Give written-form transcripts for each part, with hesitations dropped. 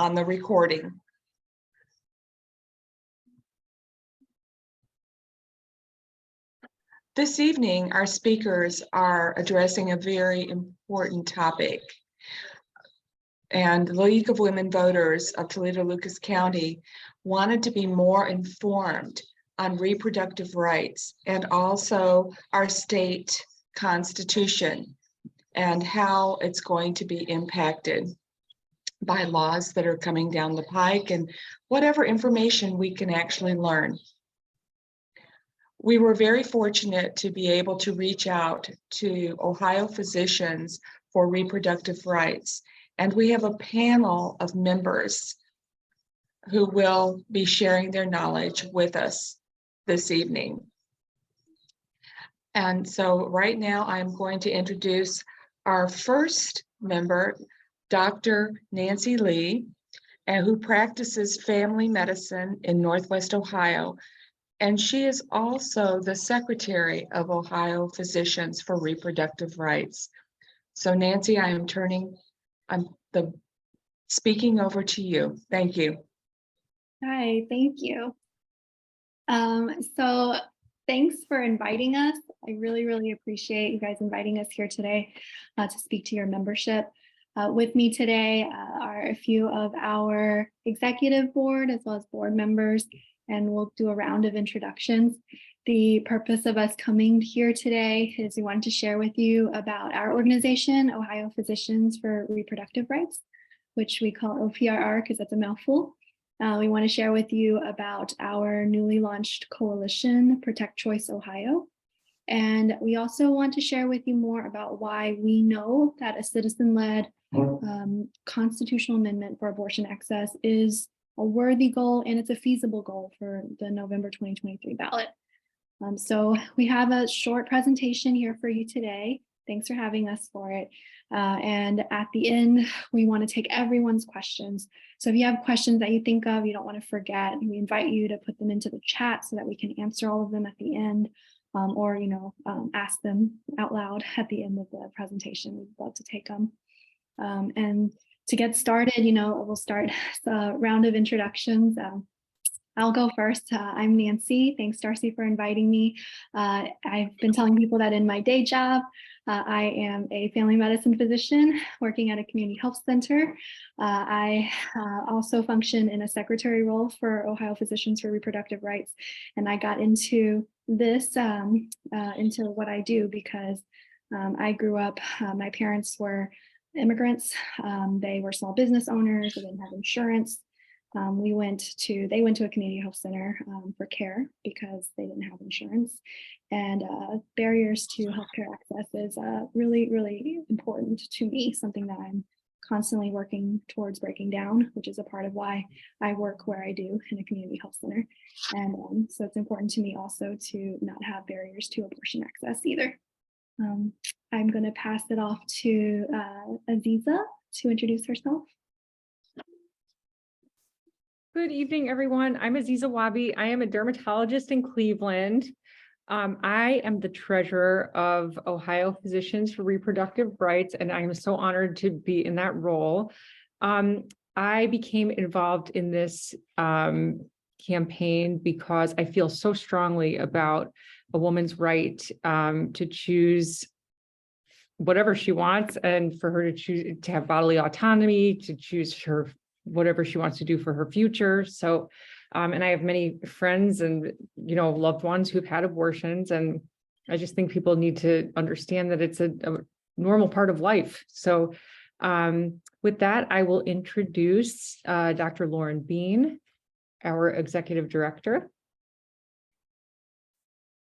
on the recording. This evening, our speakers are addressing a very important topic. And the League of Women Voters of Toledo-Lucas County wanted to be more informed on reproductive rights and also our state constitution and how it's going to be impacted by laws that are coming down the pike and whatever information we can actually learn. We were very fortunate to be able to reach out to Ohio Physicians for Reproductive Rights, and we have a panel of members who will be sharing their knowledge with us this evening. And so right now I'm going to introduce our first member, Dr. Nancy Lee, who practices family medicine in Northwest Ohio. And she is also the Secretary of Ohio Physicians for Reproductive Rights. So Nancy, I'm speaking over to you. Thank you. Hi, thank you. So thanks for inviting us. I really appreciate you guys inviting us here today to speak to your membership. With me today are a few of our executive board as well as board members, and we'll do a round of introductions. The purpose of us coming here today is we wanted to share with you about our organization, Ohio Physicians for Reproductive Rights, which we call OPRR because that's a mouthful. We want to share with you about our newly launched coalition, Protect Choice Ohio. And we also want to share with you more about why we know that a citizen-led constitutional amendment for abortion access is a worthy goal and it's a feasible goal for the November 2023 ballot. So we have a short presentation here for you today. Thanks for having us for it. And at the end, we want to take everyone's questions. So if you have questions that you think of, you don't want to forget, we invite you to put them into the chat so that we can answer all of them at the end, or ask them out loud at the end of the presentation. We'd love to take them. And to get started, we'll start a round of introductions. I'll go first. I'm Nancy. Thanks, Darcy, for inviting me. I've been telling people that in my day job, I am a family medicine physician working at a community health center. I also function in a secretary role for Ohio Physicians for Reproductive Rights. And I got into this, into what I do because I grew up, my parents were immigrants. They were small business owners. They didn't have insurance. They went to a community health center for care because they didn't have insurance. And barriers to healthcare access is really important to me, something that I'm constantly working towards breaking down, which is a part of why I work where I do in a community health center. And so it's important to me also to not have barriers to abortion access either. I'm going to pass it off to Aziza to introduce herself. Good evening, everyone. I'm Aziza Wabi. I am a dermatologist in Cleveland. I am the treasurer of Ohio Physicians for Reproductive Rights, and I am so honored to be in that role. I became involved in this campaign because I feel so strongly about a woman's right to choose whatever she wants, and for her to choose to have bodily autonomy, to choose whatever she wants to do for her future. So, and I have many friends and, loved ones who've had abortions. And I just think people need to understand that it's a normal part of life. So with that, I will introduce Dr. Lauren Bean, our executive director.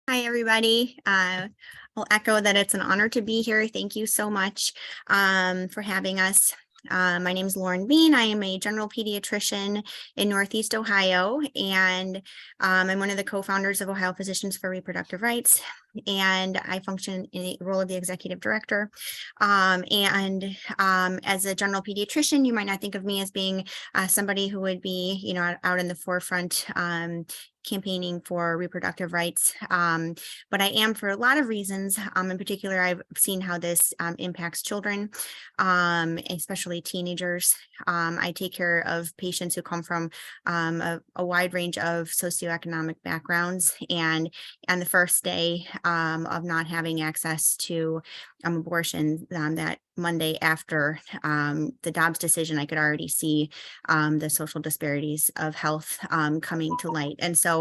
Hi, everybody. I'll echo that it's an honor to be here. Thank you so much for having us. My name is Lauren Bean. I am a general pediatrician in Northeast Ohio, and I'm one of the co-founders of Ohio Physicians for Reproductive Rights. and I function in the role of the executive director. As a general pediatrician, you might not think of me as being somebody who would be, you know, out in the forefront campaigning for reproductive rights. But I am for a lot of reasons. In particular, I've seen how this impacts children, especially teenagers. I take care of patients who come from a wide range of socioeconomic backgrounds. And on the first day of not having access to abortion, that Monday after the Dobbs decision, I could already see the social disparities of health coming to light. And so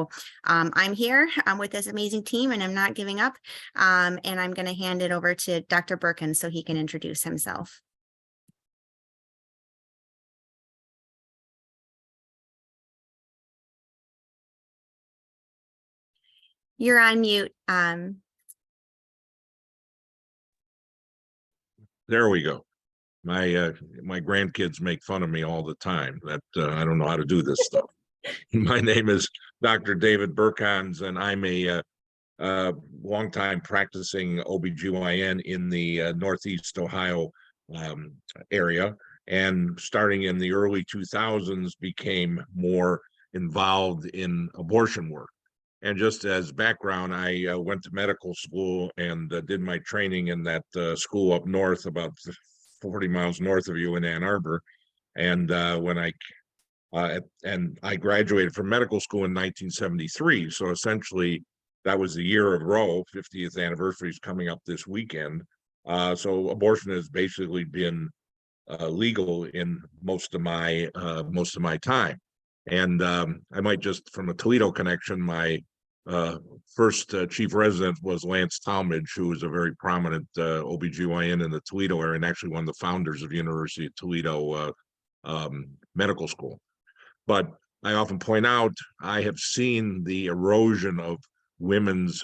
I'm here with this amazing team, and I'm not giving up. And I'm going to hand it over to Dr. Birkin so he can introduce himself. You're on mute. There we go. My grandkids make fun of me all the time that I don't know how to do this stuff. My name is Dr. David Burkans, and I'm a longtime practicing OBGYN in the Northeast Ohio area. And starting in the early 2000s, became more involved in abortion work. And just as background, I went to medical school and did my training in that school up north, about 40 miles north of you in Ann Arbor. And when I graduated from medical school in 1973. So essentially, that was the year of Roe. 50th anniversary is coming up this weekend. So abortion has basically been legal in most of my time. And I might just, from a Toledo connection, my first chief resident was Lance Talmadge, who was a very prominent OBGYN in the Toledo area, and actually one of the founders of University of Toledo Medical School. But I often point out, I have seen the erosion of women's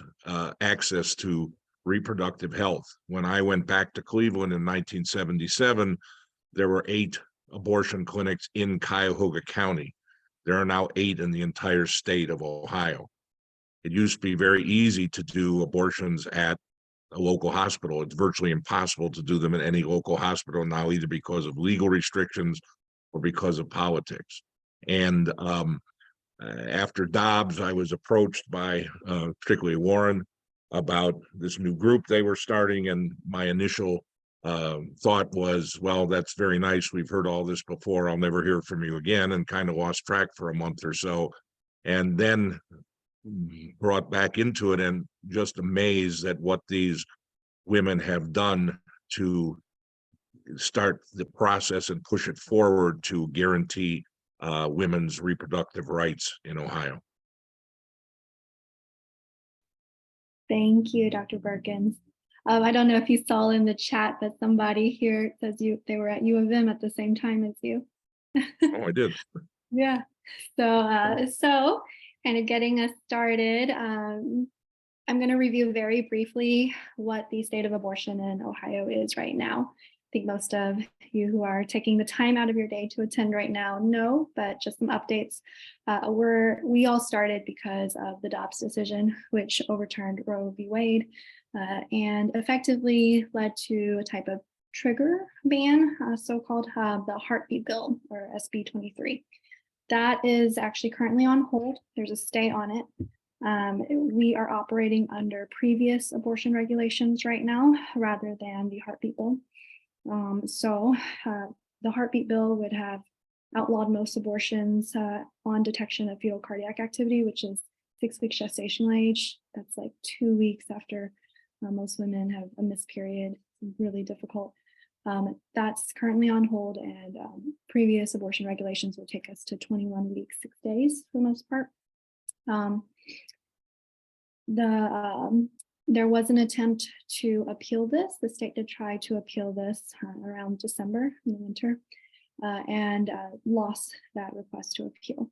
access to reproductive health. When I went back to Cleveland in 1977, there were 8 abortion clinics in Cuyahoga County. There are now 8 in the entire state of Ohio. It used to be very easy to do abortions at a local hospital. It's virtually impossible to do them in any local hospital now, either because of legal restrictions or because of politics. And after Dobbs, I was approached by particularly Warren about this new group they were starting. And my initial thought was, well, that's very nice. We've heard all this before. I'll never hear from you again, and kind of lost track for a month or so. And then brought back into it, and just amazed at what these women have done to start the process and push it forward to guarantee women's reproductive rights in Ohio. Thank you, Dr. Birkins. I don't know if you saw in the chat that somebody here says they were at U of M at the same time as you. Oh, I did. Yeah. So kind of getting us started, I'm going to review very briefly what the state of abortion in Ohio is right now. I think most of you who are taking the time out of your day to attend right now know, but just some updates. We all started because of the Dobbs decision, which overturned Roe v. Wade and effectively led to a type of trigger ban, so-called the heartbeat bill, or SB 23. That is actually currently on hold. There's a stay on it. We are operating under previous abortion regulations right now, rather than the heartbeat bill. The heartbeat bill would have outlawed most abortions on detection of fetal cardiac activity, which is 6-week gestational age. That's like 2 weeks after most women have a missed period. It's really difficult. That's currently on hold, and previous abortion regulations would take us to 21 weeks, 6 days for the most part. There was an attempt to appeal this. The state did try to appeal this around December in the winter and lost that request to appeal.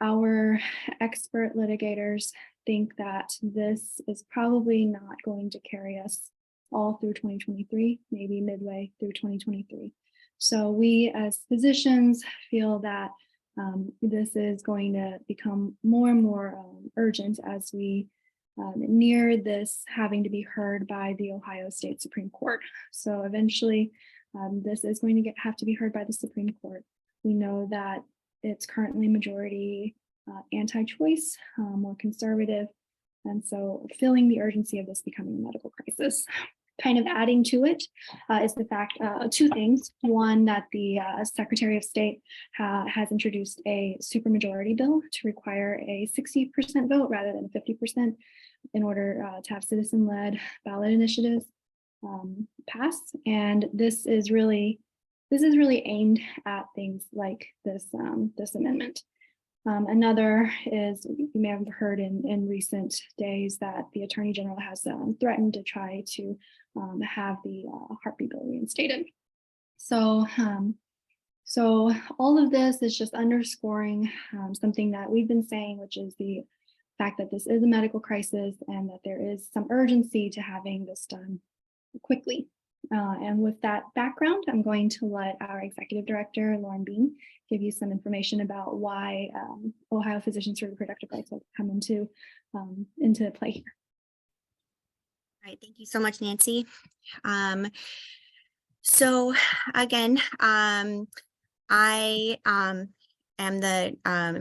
Our expert litigators think that this is probably not going to carry us all through 2023, maybe midway through 2023. So we as physicians feel that this is going to become more and more urgent as we near this having to be heard by the Ohio State Supreme Court. So eventually, this is going to have to be heard by the Supreme Court. We know that it's currently majority anti-choice, more conservative, and so feeling the urgency of this becoming a medical crisis. Kind of adding to it is the fact, two things. One, that the Secretary of State has introduced a supermajority bill to require a 60% vote rather than 50% in order to have citizen-led ballot initiatives pass. And this is really aimed at things like this amendment. Another is, you may have heard in recent days that the Attorney General has threatened to try to have the heartbeat bill reinstated. So all of this is just underscoring something that we've been saying, which is the fact that this is a medical crisis and that there is some urgency to having this done quickly. And with that background, I'm going to let our Executive Director, Lauren Bean, give you some information about why Ohio Physicians for Reproductive Rights have come into play here. All right, thank you so much, Nancy. So again, I am the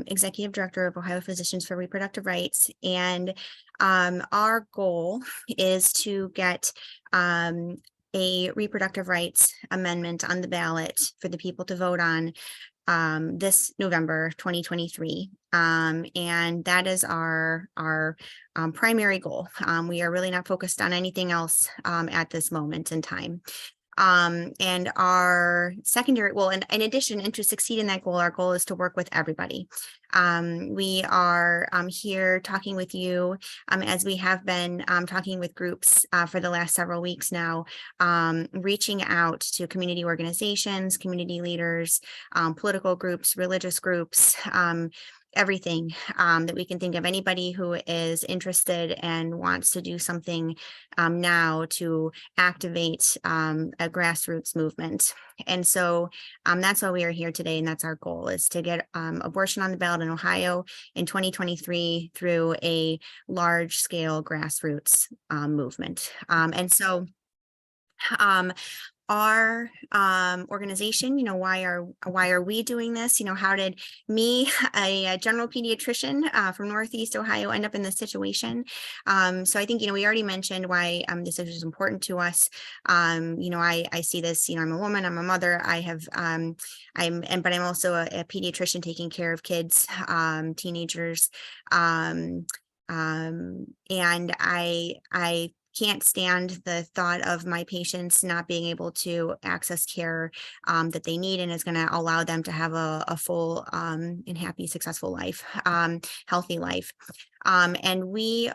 Executive Director of Ohio Physicians for Reproductive Rights, and our goal is to get a reproductive rights amendment on the ballot for the people to vote on this November 2023. And that is our primary goal. We are really not focused on anything else at this moment in time. And our secondary, well, and in addition, and to succeed in that goal, our goal is to work with everybody. We are here talking with you as we have been talking with groups for the last several weeks now, reaching out to community organizations, community leaders, political groups, religious groups, everything that we can think of, anybody who is interested and wants to do something now to activate a grassroots movement. And so that's why we are here today, and that's our goal, is to get abortion on the ballot in Ohio in 2023 through a large-scale grassroots movement. And so our organization, why are we doing this? How did me, a general pediatrician from Northeast Ohio, end up in this situation? So I think, we already mentioned why this is important to us. I see this, I'm a woman, I'm a mother, but I'm also a pediatrician taking care of kids, teenagers, and I can't stand the thought of my patients not being able to access care that they need, and is going to allow them to have a full and happy, successful life, healthy life. And we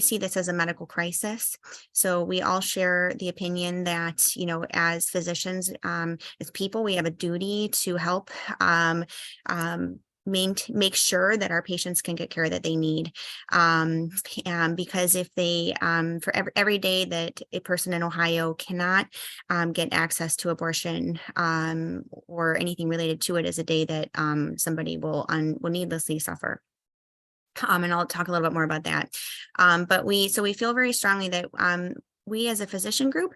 see this as a medical crisis. So we all share the opinion that, as physicians, as people, we have a duty to help make sure that our patients can get care that they need, because if they for every day that a person in Ohio cannot get access to abortion or anything related to it, is a day that somebody will needlessly suffer. And I'll talk a little bit more about that. But we feel very strongly that we as a physician group,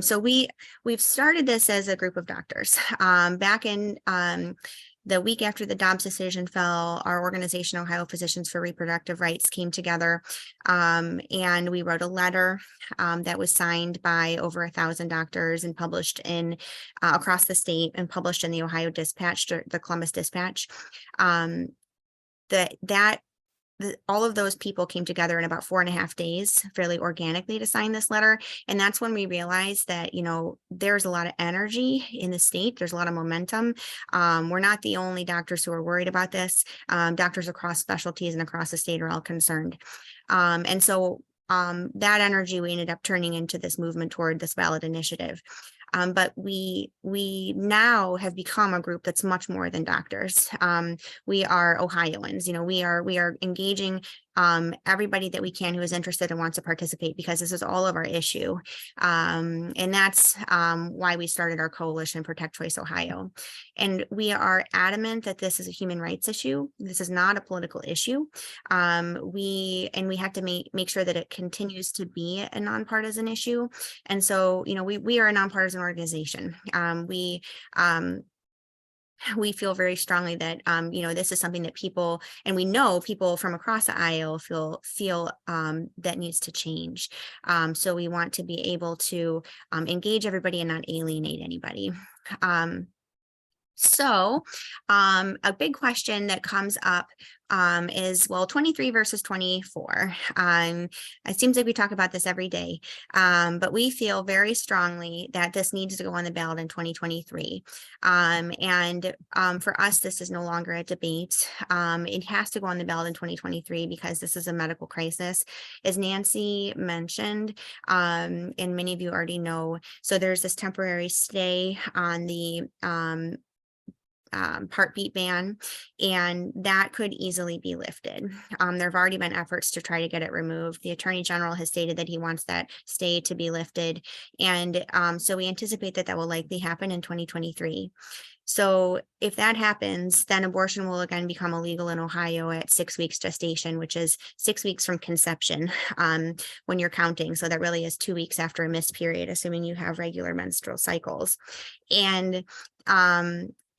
so we've started this as a group of doctors back in the week after the Dobbs decision fell. Our organization, Ohio Physicians for Reproductive Rights, came together, and we wrote a letter that was signed by over 1,000 doctors and published in across the state, and published in the Ohio Dispatch, the Columbus Dispatch. All of those people came together in about 4.5 days, fairly organically, to sign this letter. And that's when we realized that, there's a lot of energy in the state. There's a lot of momentum. We're not the only doctors who are worried about this. Doctors across specialties and across the state are all concerned. And so that energy we ended up turning into this movement toward this ballot initiative. But we now have become a group that's much more than doctors. We are Ohioans. We are engaging everybody that we can who is interested and wants to participate, because this is all of our issue. And that's why we started our coalition, Protect Choice Ohio. And we are adamant that this is a human rights issue. This is not a political issue. We have to make sure that it continues to be a nonpartisan issue. And so, we are a nonpartisan organization. We feel very strongly that, this is something that people, and we know people from across the aisle feel that needs to change. So we want to be able to engage everybody and not alienate anybody. So a big question that comes up is, well, 23 versus 24. It seems like we talk about this every day, but we feel very strongly that this needs to go on the ballot in 2023. For us, this is no longer a debate. It has to go on the ballot in 2023 because this is a medical crisis. As Nancy mentioned, and many of you already know, so there's this temporary stay on the heartbeat ban, and that could easily be lifted. There have already been efforts to try to get it removed. The Attorney General has stated that he wants that stay to be lifted. And so we anticipate that will likely happen in 2023. So if that happens, then abortion will again become illegal in Ohio at 6 weeks gestation, which is 6 weeks from conception when you're counting. So that really is 2 weeks after a missed period, assuming you have regular menstrual cycles.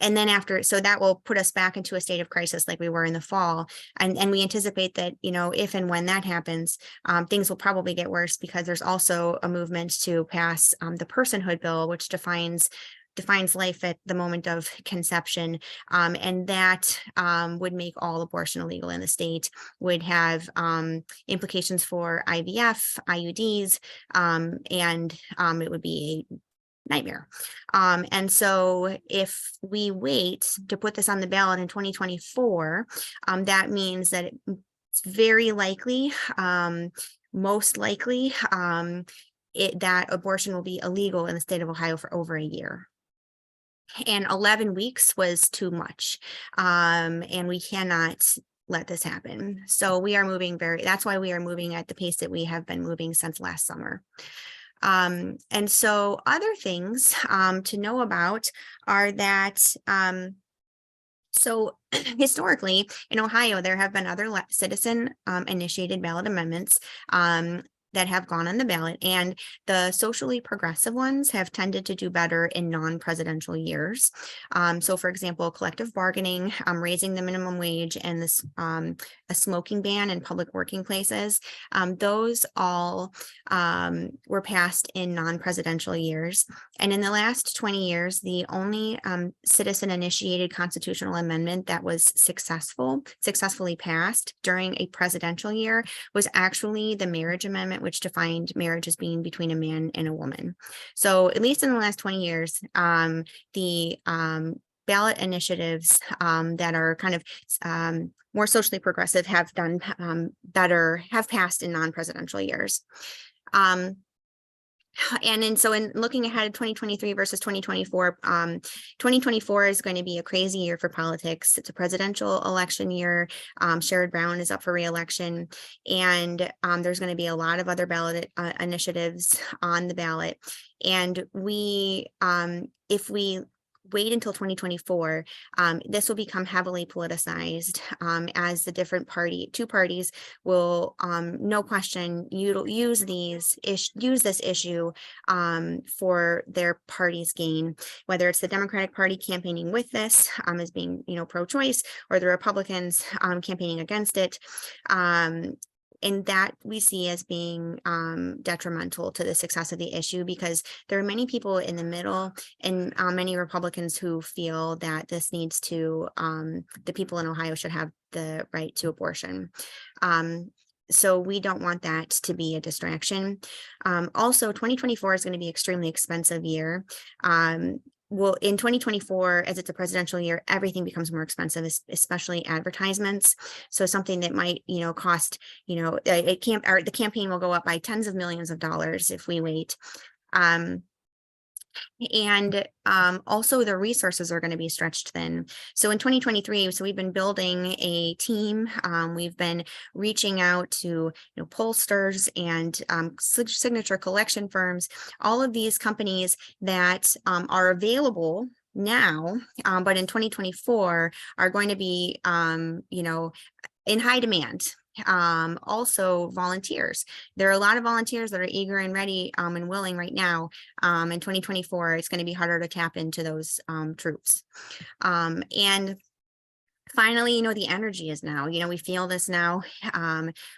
And then after, so that will put us back into a state of crisis like we were in the fall. And we anticipate that, if and when that happens, things will probably get worse, because there's also a movement to pass the personhood bill, which defines life at the moment of conception. And that would make all abortion illegal in the state, would have implications for IVF, IUDs, and it would be a nightmare. And so if we wait to put this on the ballot in 2024, that means that it's very likely, most likely, that abortion will be illegal in the state of Ohio for over a year. And 11 weeks was too much. And we cannot let this happen. So we are moving that's why we are moving at the pace that we have been moving since last summer. And so other things to know about are that, so historically in Ohio, there have been other citizen initiated ballot amendments that have gone on the ballot, and the socially progressive ones have tended to do better in non-presidential years. So for example, collective bargaining, raising the minimum wage, and this a smoking ban in public working places, those all were passed in non-presidential years. And in the last 20 years, the only citizen initiated constitutional amendment that was successfully passed during a presidential year was actually the marriage amendment, which defined marriage as being between a man and a woman. So at least in the last 20 years, the ballot initiatives that are kind of more socially progressive have done better, have passed in non-presidential years. And so in looking ahead at 2023 versus 2024, 2024 is going to be a crazy year for politics. It's a presidential election year. Sherrod Brown is up for re-election, and there's going to be a lot of other ballot initiatives on the ballot. And we, if we wait until 2024, this will become heavily politicized as the different two parties will, no question, use this issue for their party's gain, whether it's the Democratic Party campaigning with this as being, pro-choice, or the Republicans campaigning against it. And that we see as being detrimental to the success of the issue, because there are many people in the middle and many Republicans who feel that this needs to, the people in Ohio should have the right to abortion. So we don't want that to be a distraction. Also, 2024 is going to be an extremely expensive year. Well, in 2024, as it's a presidential year, everything becomes more expensive, especially advertisements. So something that might, cost, the campaign will go up by tens of millions of dollars if we wait. And also the resources are going to be stretched thin. So in 2023, so we've been building a team. We've been reaching out to pollsters and signature collection firms, all of these companies that are available now, but in 2024 are going to be, in high demand. Also volunteers. There are a lot of volunteers that are eager and ready and willing right now. In 2024, it's going to be harder to tap into those troops. And finally, the energy is now, we feel this now.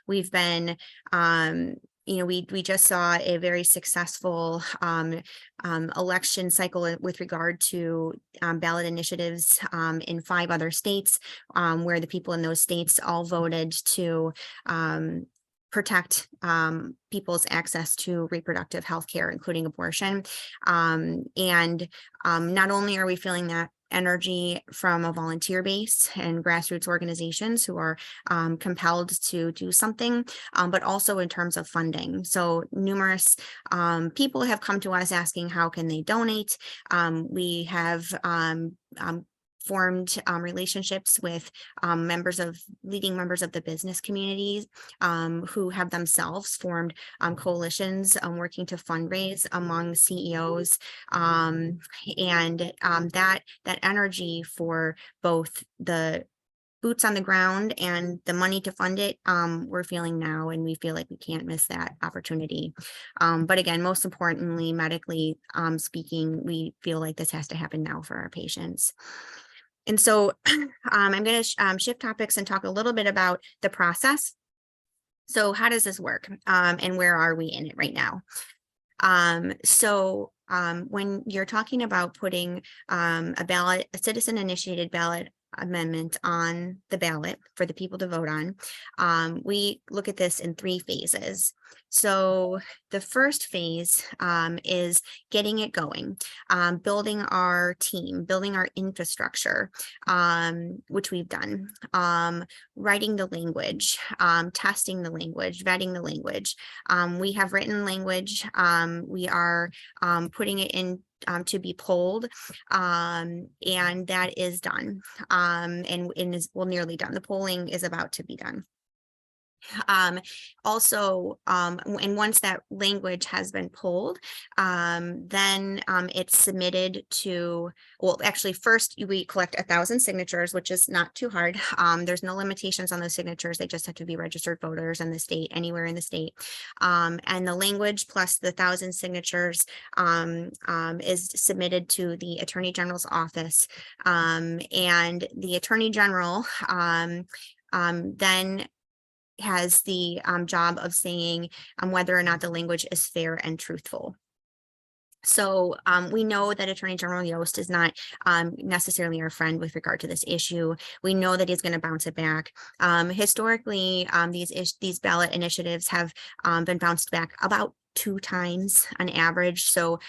We've been, we just saw a very successful election cycle with regard to ballot initiatives in 5 other states, where the people in those states all voted to protect people's access to reproductive health care, including abortion. And not only are we feeling that energy from a volunteer base and grassroots organizations who are compelled to do something, but also in terms of funding. So numerous people have come to us asking how can they donate. We have formed relationships with leading members of the business communities who have themselves formed coalitions working to fundraise among CEOs, and that energy for both the boots on the ground and the money to fund it, we're feeling now, and we feel like we can't miss that opportunity. But again, most importantly, medically speaking, we feel like this has to happen now for our patients. And so I'm going to shift topics and talk a little bit about the process. So how does this work, and where are we in it right now? When you're talking about putting a citizen-initiated ballot amendment on the ballot for the people to vote on, we look at this in 3 phases. So the first phase is getting it going, building our team, building our infrastructure, which we've done, writing the language, testing the language, vetting the language. We have written language. We are putting it in to be polled, and that is done, and is nearly done. The polling is about to be done. Also, and once that language has been pulled, then it's submitted to, well, actually first we collect 1,000 signatures, which is not too hard. There's no limitations on those signatures. They just have to be registered voters in the state, anywhere in the state. And the language plus the 1,000 signatures is submitted to the Attorney General's office. And the Attorney General then has the job of saying whether or not the language is fair and truthful. So we know that Attorney General Yost is not necessarily our friend with regard to this issue. We know that he's going to bounce it back. Historically, these ballot initiatives have been bounced back about 2 times on average. So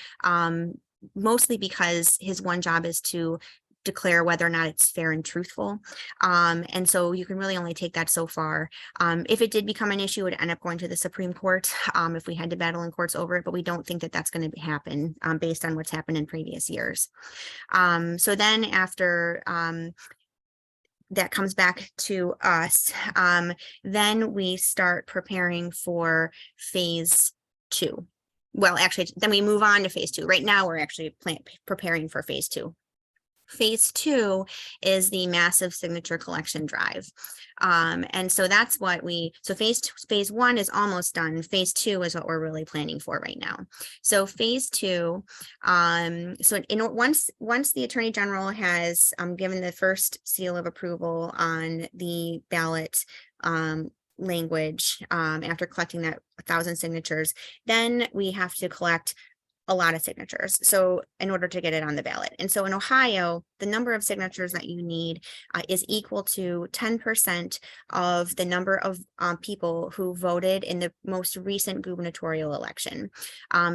mostly because his one job is to declare whether or not it's fair and truthful. And so you can really only take that so far. If it did become an issue, it would end up going to the Supreme Court if we had to battle in courts over it, but we don't think that that's going to happen based on what's happened in previous years. So then after that comes back to us, then we start preparing for phase 2. Well, actually, then we move on to phase 2. Right now, we're actually preparing for phase 2. Phase 2 is the massive signature collection drive. And so that's what phase 1 is almost done. Phase 2 is what we're really planning for right now. So phase 2, once the Attorney General has given the first seal of approval on the ballot language, after collecting that 1,000 signatures, then we have to collect a lot of signatures, so in order to get it on the ballot. And so in Ohio, the number of signatures that you need is equal to 10% of the number of people who voted in the most recent gubernatorial election.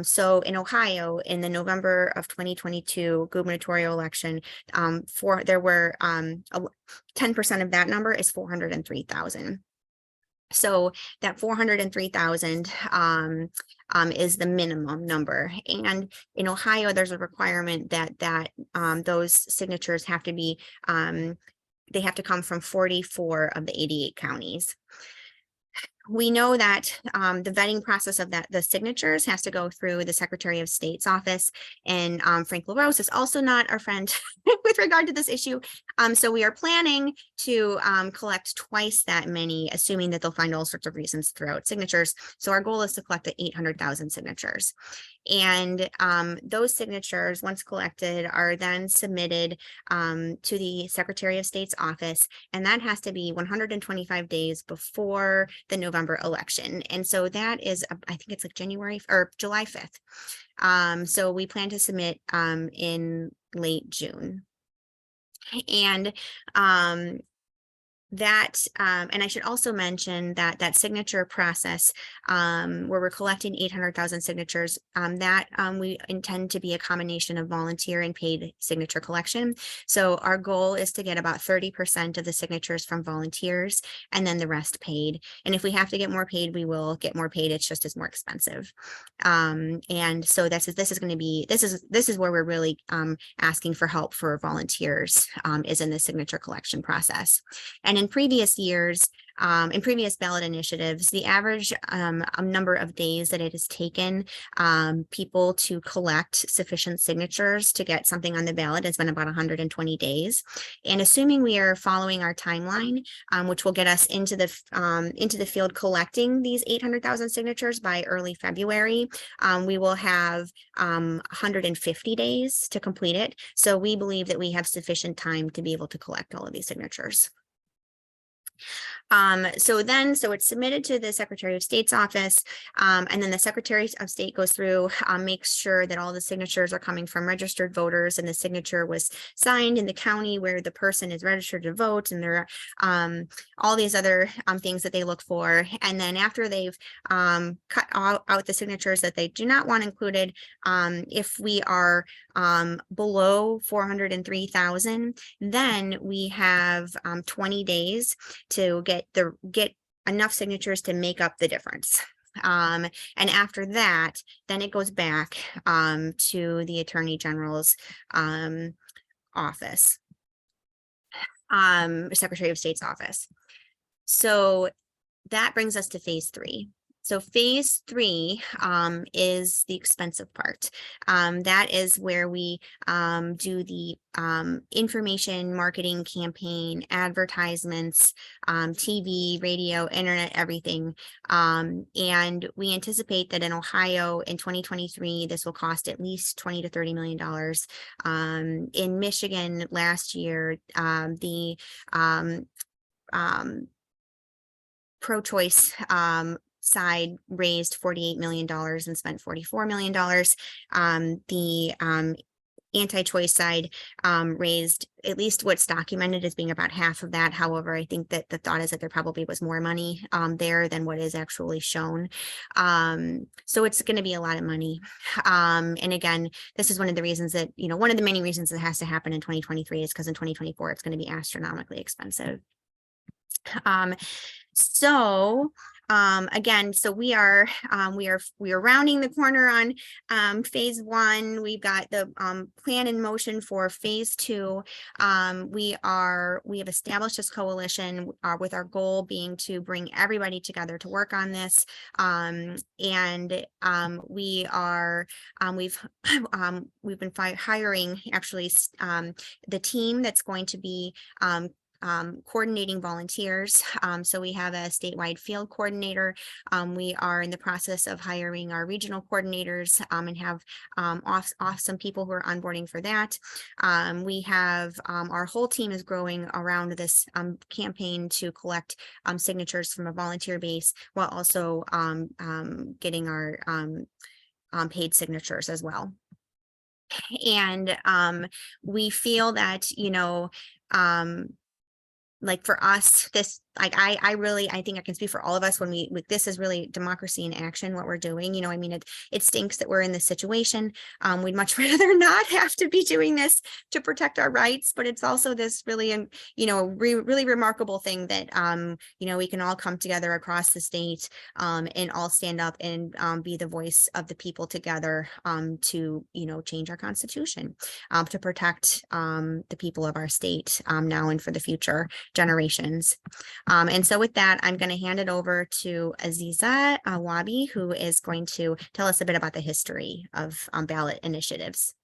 So in Ohio, in the November of 2022 gubernatorial election, there were 10% of that number is 403,000. So that 403,000 is the minimum number. And in Ohio, there's a requirement that those signatures have to be, they have to come from 44 of the 88 counties. We know that the vetting process of the signatures has to go through the Secretary of State's office, and Frank LaRose is also not our friend with regard to this issue. So we are planning to collect twice that many, assuming that they'll find all sorts of reasons throughout signatures. So our goal is to collect the 800,000 signatures. And those signatures, once collected, are then submitted to the Secretary of State's office, and that has to be 125 days before the November election. And so that is, I think it's like January or July 5th. So we plan to submit in late June. And and I should also mention that that signature process where we're collecting 800,000 signatures, we intend to be a combination of volunteer and paid signature collection. So our goal is to get about 30% of the signatures from volunteers and then the rest paid. And if we have to get more paid, we will get more paid. It's just as more expensive. And so this is where we're really asking for help for volunteers is in the signature collection process. And in previous years, in previous ballot initiatives, the average number of days that it has taken people to collect sufficient signatures to get something on the ballot has been about 120 days. And assuming we are following our timeline, which will get us into the field collecting these 800,000 signatures by early February, we will have 150 days to complete it. So we believe that we have sufficient time to be able to collect all of these signatures. So it's submitted to the Secretary of State's office, and then the Secretary of State goes through, makes sure that all the signatures are coming from registered voters, and the signature was signed in the county where the person is registered to vote, and there are all these other things that they look for. And then after they've cut out the signatures that they do not want included, if we are below 403,000, then we have 20 days to get enough signatures to make up the difference. And after that, then it goes back to the Attorney General's office, Secretary of State's office. So that brings us to phase 3. So phase 3 is the expensive part. That is where we do the information marketing campaign, advertisements, TV, radio, internet, everything. And we anticipate that in Ohio in 2023, this will cost at least $20 to $30 million. In Michigan last year, the pro-choice side raised $48 million and spent $44 million. The anti-choice side raised at least what's documented as being about half of that. However, I think that the thought is that there probably was more money there than what is actually shown. So it's going to be a lot of money. And again, this is one of the reasons that, one of the many reasons that has to happen in 2023 is because in 2024, it's going to be astronomically expensive. Again, so we are rounding the corner on phase 1. We've got the plan in motion for phase 2. We have established this coalition with our goal being to bring everybody together to work on this. We've been hiring actually the team that's going to be coordinating volunteers. So we have a statewide field coordinator. We are in the process of hiring our regional coordinators and have awesome people who are onboarding for that. We have our whole team is growing around this campaign to collect signatures from a volunteer base while also getting our paid signatures as well. And we feel that, like for us, like I think I can speak for all of us when this is really democracy in action, what we're doing. I mean, it stinks that we're in this situation. We'd much rather not have to be doing this to protect our rights, but it's also this really, really remarkable thing that, we can all come together across the state and all stand up and be the voice of the people together to, change our Constitution, to protect the people of our state now and for the future generations. And so with that, I'm going to hand it over to Aziza Wabi, who is going to tell us a bit about the history of ballot initiatives.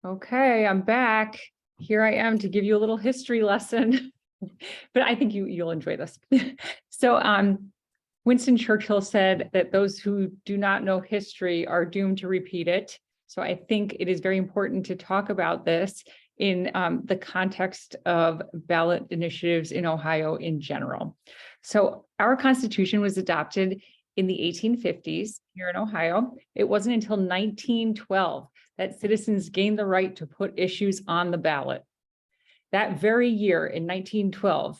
Okay, I'm back. Here I am to give you a little history lesson, but I think you'll enjoy this. So Winston Churchill said that those who do not know history are doomed to repeat it. So I think it is very important to talk about this in the context of ballot initiatives in Ohio in general. So our Constitution was adopted in the 1850s here in Ohio. It wasn't until 1912 that citizens gained the right to put issues on the ballot. That very year in 1912,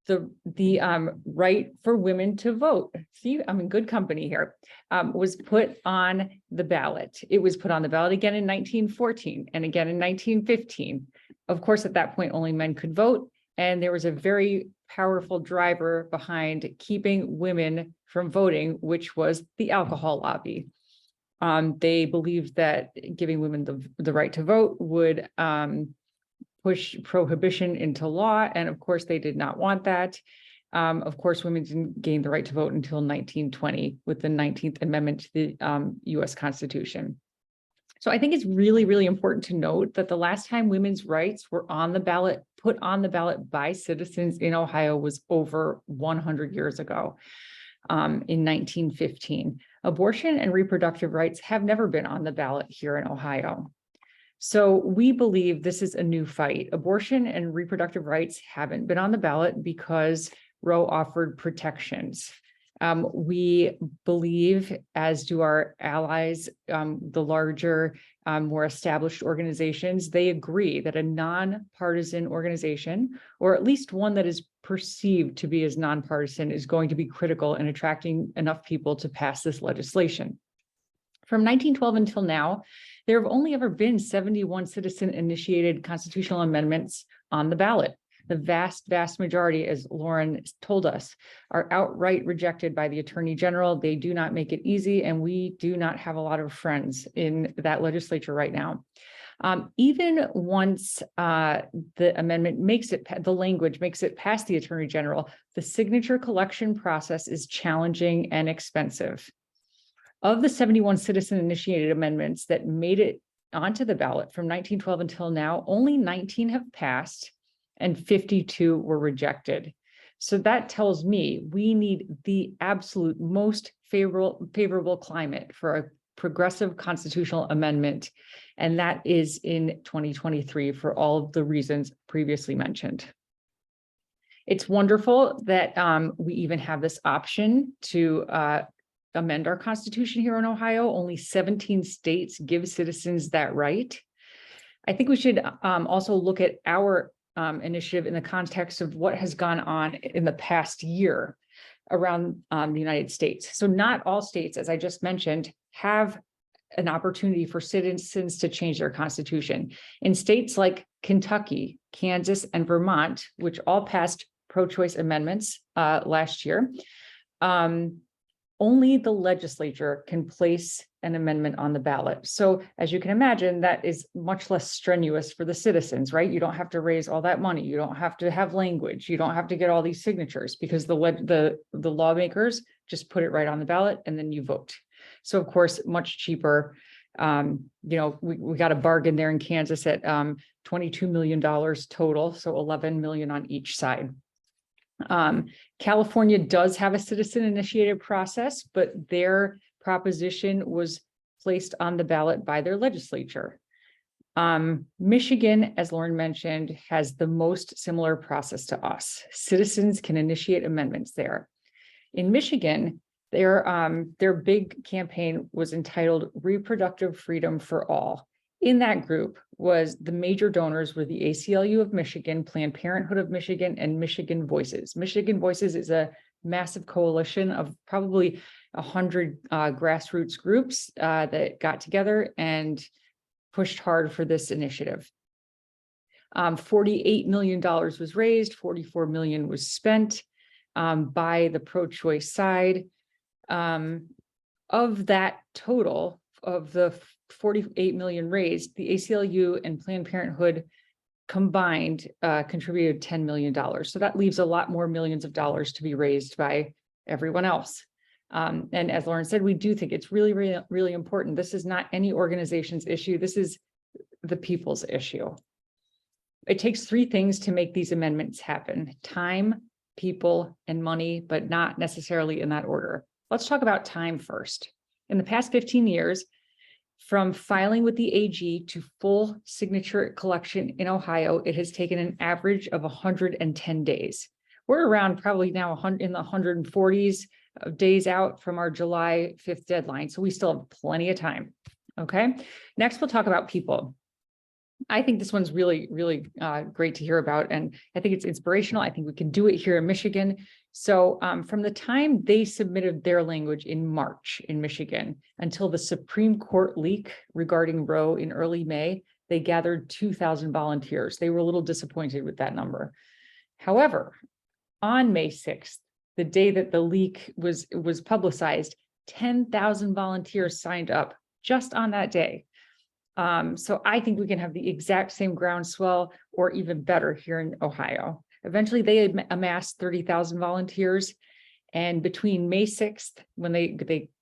the right for women to vote, see, I'm in good company here, was put on the ballot. It was put on the ballot again in 1914 and again in 1915. Of course, at that point, only men could vote. And there was a very powerful driver behind keeping women from voting, which was the alcohol lobby. They believed that giving women the right to vote would push prohibition into law. And of course, they did not want that. Of course, women didn't gain the right to vote until 1920 with the 19th Amendment to the US Constitution. So I think it's really, really important to note that the last time women's rights were on the ballot, put on the ballot by citizens in Ohio was over 100 years ago, in 1915. Abortion and reproductive rights have never been on the ballot here in Ohio. So we believe this is a new fight. Abortion and reproductive rights haven't been on the ballot because Roe offered protections. We believe, as do our allies, the larger, more established organizations, they agree that a nonpartisan organization, or at least one that is perceived to be as nonpartisan, is going to be critical in attracting enough people to pass this legislation. From 1912 until now, there have only ever been 71 citizen-initiated constitutional amendments on the ballot. The vast, vast majority, as Lauren told us, are outright rejected by the Attorney General. They do not make it easy, and we do not have a lot of friends in that legislature right now. Even once the amendment makes it, the language makes it past the Attorney General, the signature collection process is challenging and expensive. Of the 71 citizen-initiated amendments that made it onto the ballot from 1912 until now, only 19 have passed and 52 were rejected. So that tells me we need the absolute most favorable climate for a progressive constitutional amendment, and that is in 2023 for all of the reasons previously mentioned. It's wonderful that we even have this option to amend our Constitution here in Ohio. Only 17 states give citizens that right. I think we should also look at our initiative in the context of what has gone on in the past year around the United States. So not all states, as I just mentioned, have an opportunity for citizens to change their constitution. In states like Kentucky, Kansas, and Vermont, which all passed pro-choice amendments last year, only the legislature can place an amendment on the ballot. So as you can imagine, that is much less strenuous for the citizens, right? You don't have to raise all that money. You don't have to have language. You don't have to get all these signatures because the lawmakers just put it right on the ballot and then you vote. So of course, much cheaper. We got a bargain there in Kansas at $22 million total. So 11 million on each side. California does have a citizen-initiated process, but their proposition was placed on the ballot by their legislature. Michigan, as Lauren mentioned, has the most similar process to us. Citizens can initiate amendments there. In Michigan, their big campaign was entitled Reproductive Freedom for All. In that group was the major donors were the ACLU of Michigan, Planned Parenthood of Michigan, and Michigan Voices. Michigan Voices is a massive coalition of probably 100 grassroots groups that got together and pushed hard for this initiative. $48 million was raised, $44 million was spent by the pro-choice side. Of that total of the 48 million raised, the ACLU and Planned Parenthood combined contributed $10 million. So that leaves a lot more millions of dollars to be raised by everyone else. And as Lauren said, we do think it's really, really, really important. This is not any organization's issue. This is the people's issue. It takes three things to make these amendments happen: time, people, and money, but not necessarily in that order. Let's talk about time first. In the past 15 years, from filing with the AG to full signature collection in Ohio, it has taken an average of 110 days. We're around probably now in the 140s of days out from our July 5th deadline. So we still have plenty of time. Okay. Next, we'll talk about people. I think this one's really, really great to hear about. And I think it's inspirational. I think we can do it here in Michigan. So from the time they submitted their language in March in Michigan until the Supreme Court leak regarding Roe in early May, they gathered 2,000 volunteers. They were a little disappointed with that number. However, on May 6th, the day that the leak was publicized, 10,000 volunteers signed up just on that day. So I think we can have the exact same groundswell or even better here in Ohio. Eventually, they amassed 30,000 volunteers, and between May 6th, when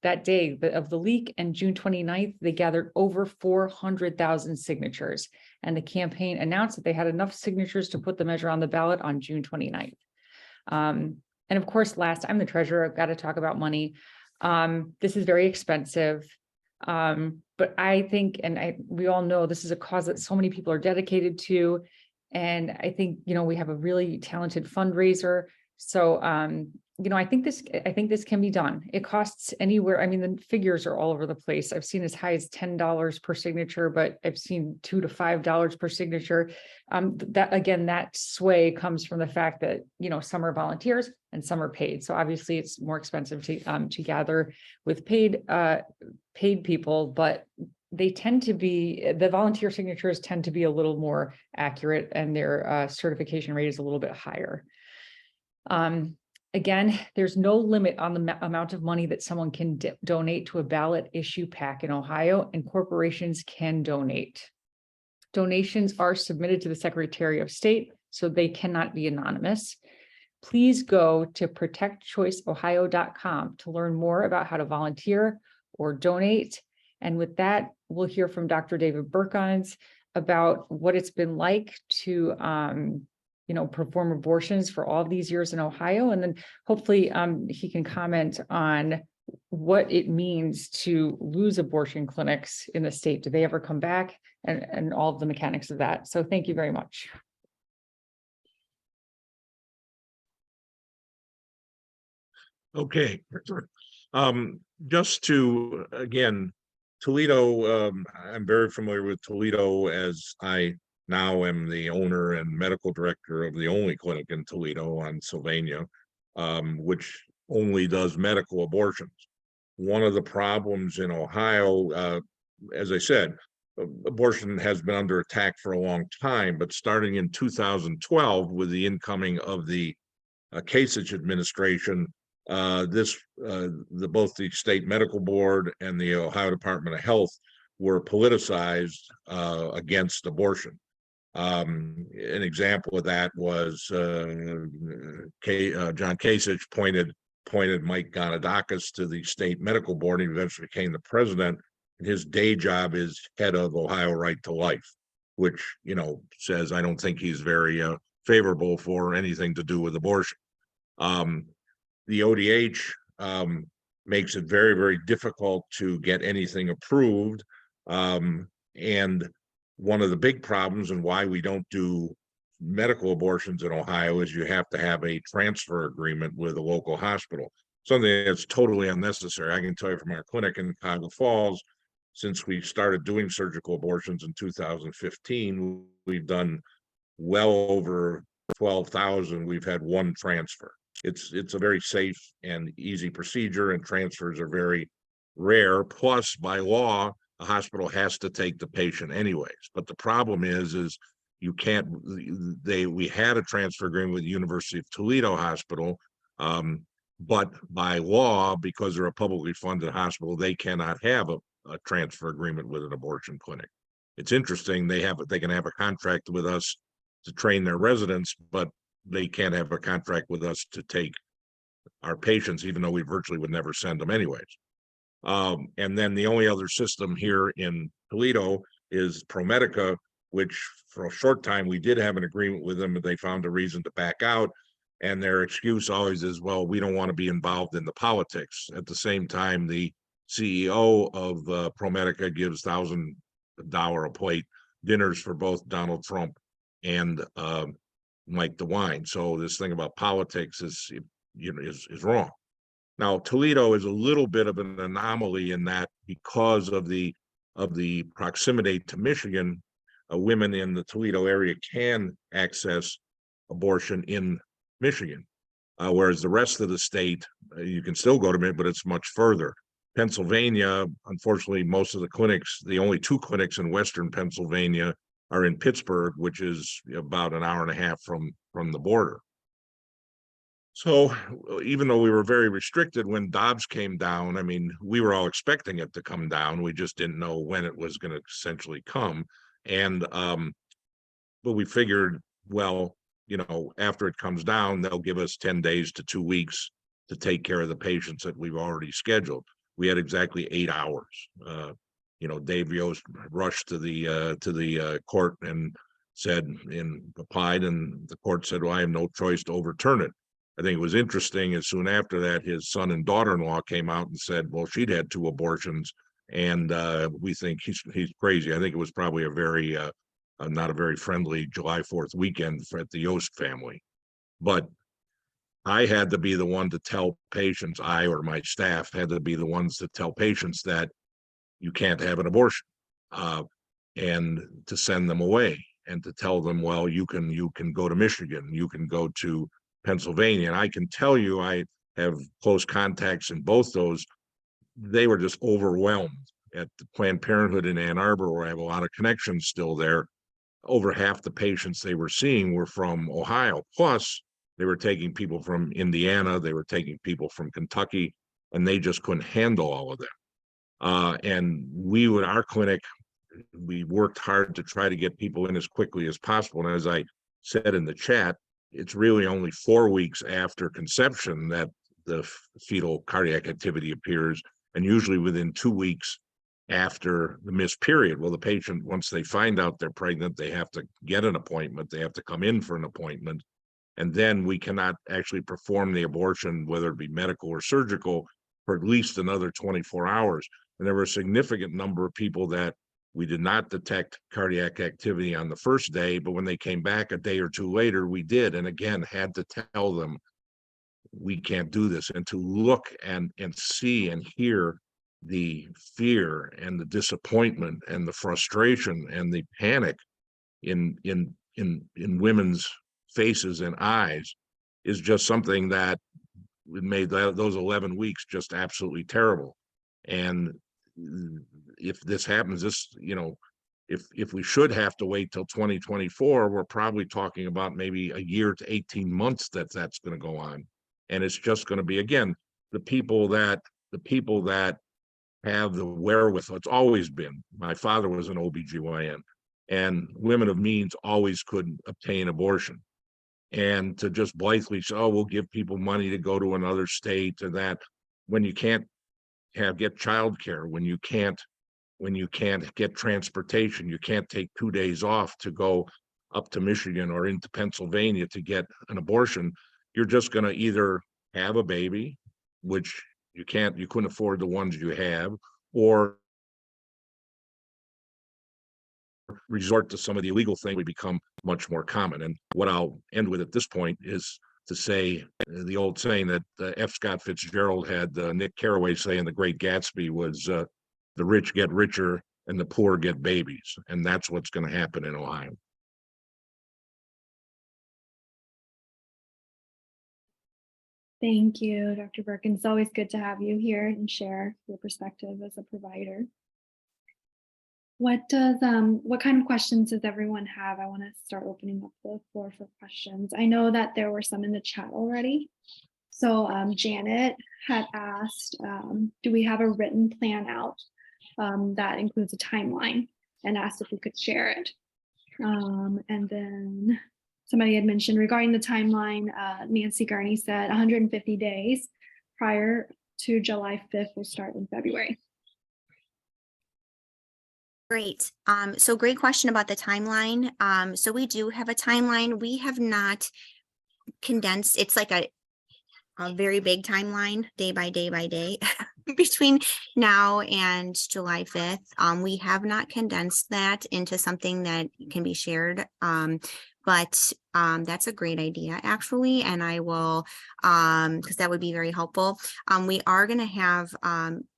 that day of the leak, and June 29th, they gathered over 400,000 signatures. And the campaign announced that they had enough signatures to put the measure on the ballot on June 29th. And of course, last, I'm the treasurer. I've got to talk about money. This is very expensive. But I think, and we all know this is a cause that so many people are dedicated to. And I think, we have a really talented fundraiser. So, I think this can be done. It costs anywhere. The figures are all over the place. I've seen as high as $10 per signature, but I've seen $2 to $5 per signature. That sway comes from the fact that, some are volunteers and some are paid. So obviously it's more expensive to gather with paid people, but they tend to be, the volunteer signatures tend to be a little more accurate, and their certification rate is a little bit higher. Again, there's no limit on the amount of money that someone can donate to a ballot issue PAC in Ohio, and corporations can donate. Donations are submitted to the Secretary of State, so they cannot be anonymous. Please go to protectchoiceohio.com to learn more about how to volunteer or donate. And with that, we'll hear from Dr. David Burkans about what it's been like to perform abortions for all of these years in Ohio. And then hopefully he can comment on what it means to lose abortion clinics in the state. Do they ever come back, and all of the mechanics of that. So thank you very much. Okay. Just to, again, Toledo, I'm very familiar with Toledo, as I now am the owner and medical director of the only clinic in Toledo on Sylvania, which only does medical abortions. One of the problems in Ohio, as I said, abortion has been under attack for a long time, but starting in 2012, with the incoming of the Kasich administration, both the state medical board and the Ohio Department of Health were politicized against abortion. An example of that was John Kasich appointed Mike Gonadakis to the state medical board. He eventually became the president. And his day job is head of Ohio Right to Life, which, says I don't think he's very favorable for anything to do with abortion. The ODH makes it very, very difficult to get anything approved. And one of the big problems and why we don't do medical abortions in Ohio is you have to have a transfer agreement with a local hospital, something that's totally unnecessary. I can tell you from our clinic in Cuyahoga Falls, since we started doing surgical abortions in 2015, we've done well over 12,000. We've had one transfer. It's a very safe and easy procedure, and transfers are very rare. Plus, by law, a hospital has to take the patient anyways. But the problem is you can't. We had a transfer agreement with the University of Toledo Hospital, but by law, because they're a publicly funded hospital, they cannot have a transfer agreement with an abortion clinic. It's interesting. They can have a contract with us to train their residents, but they can't have a contract with us to take our patients, even though we virtually would never send them anyways. And then the only other system here in Toledo is ProMedica, which for a short time we did have an agreement with them, but they found a reason to back out. And their excuse always is, well, we don't want to be involved in the politics. At the same time, the CEO of ProMedica gives $1,000 a plate dinners for both Donald Trump and Mike DeWine. So this thing about politics is wrong. Now, Toledo is a little bit of an anomaly in that because of the proximity to Michigan, women in the Toledo area can access abortion in Michigan, whereas the rest of the state, you can still go to Michigan, but it's much further. Pennsylvania, unfortunately, most of the clinics, the only 2 clinics in Western Pennsylvania are in Pittsburgh, which is about an hour and a half from the border. So even though we were very restricted when Dobbs came down, I mean, we were all expecting it to come down. We just didn't know when it was going to essentially come. And but we figured, well, after it comes down, they'll give us 10 days to 2 weeks to take care of the patients that we've already scheduled. We had exactly 8 hours. Dave Yost rushed to the court and applied, and the court said, well, I have no choice to overturn it. I think it was interesting, as soon after that, his son and daughter-in-law came out and said, well, she'd had 2 abortions, and we think he's crazy. I think it was probably a very not a very friendly July 4th weekend at the Yost family. But I had to be the one to tell patients, I or my staff had to be the ones to tell patients that you can't have an abortion, and to send them away and to tell them, well, you can go to Michigan, you can go to Pennsylvania. And I can tell you, I have close contacts in both those. They were just overwhelmed at the Planned Parenthood in Ann Arbor, where I have a lot of connections still there. Over half the patients they were seeing were from Ohio. Plus, they were taking people from Indiana, they were taking people from Kentucky, and they just couldn't handle all of them. And our clinic, we worked hard to try to get people in as quickly as possible. And as I said in the chat, it's really only 4 weeks after conception that the fetal cardiac activity appears, and usually within 2 weeks after the missed period. Well, the patient, once they find out they're pregnant, they have to get an appointment, they have to come in for an appointment, and then we cannot actually perform the abortion, whether it be medical or surgical, for at least another 24 hours. And there were a significant number of people that we did not detect cardiac activity on the first day, but when they came back a day or 2 later, we did. And again, had to tell them, we can't do this. And to look and see and hear the fear and the disappointment and the frustration and the panic in women's faces and eyes is just something that made those 11 weeks just absolutely terrible. And if this happens, if we should have to wait till 2024, we're probably talking about maybe a year to 18 months that's going to go on. And it's just going to be, again, the people that have the wherewithal. It's always been, my father was an OBGYN, and women of means always could obtain abortion. And to just blithely say, oh, we'll give people money to go to another state or that, when you can't get childcare, when you can't get transportation, you can't take 2 days off to go up to Michigan or into Pennsylvania to get an abortion, you're just going to either have a baby, which you couldn't afford the ones you have, or resort to some of the illegal things would become much more common. And what I'll end with at this point is to say the old saying that F. Scott Fitzgerald had Nick Carraway say in The Great Gatsby was, the rich get richer and the poor get babies. And that's what's going to happen in Ohio. Thank you, Dr. Birkin. It's always good to have you here and share your perspective as a provider. What kind of questions does everyone have? I want to start opening up the floor for questions. I know that there were some in the chat already. So Janet had asked, do we have a written plan out that includes a timeline, and asked if we could share it. And then somebody had mentioned regarding the timeline, Nancy Garney said 150 days prior to July 5th will start in February. Great. So great question about the timeline. So we do have a timeline. We have not condensed. It's like a very big timeline, day by day by day, between now and July 5th. We have not condensed that into something that can be shared. But that's a great idea, actually, and I will, because that would be very helpful. We are going to have,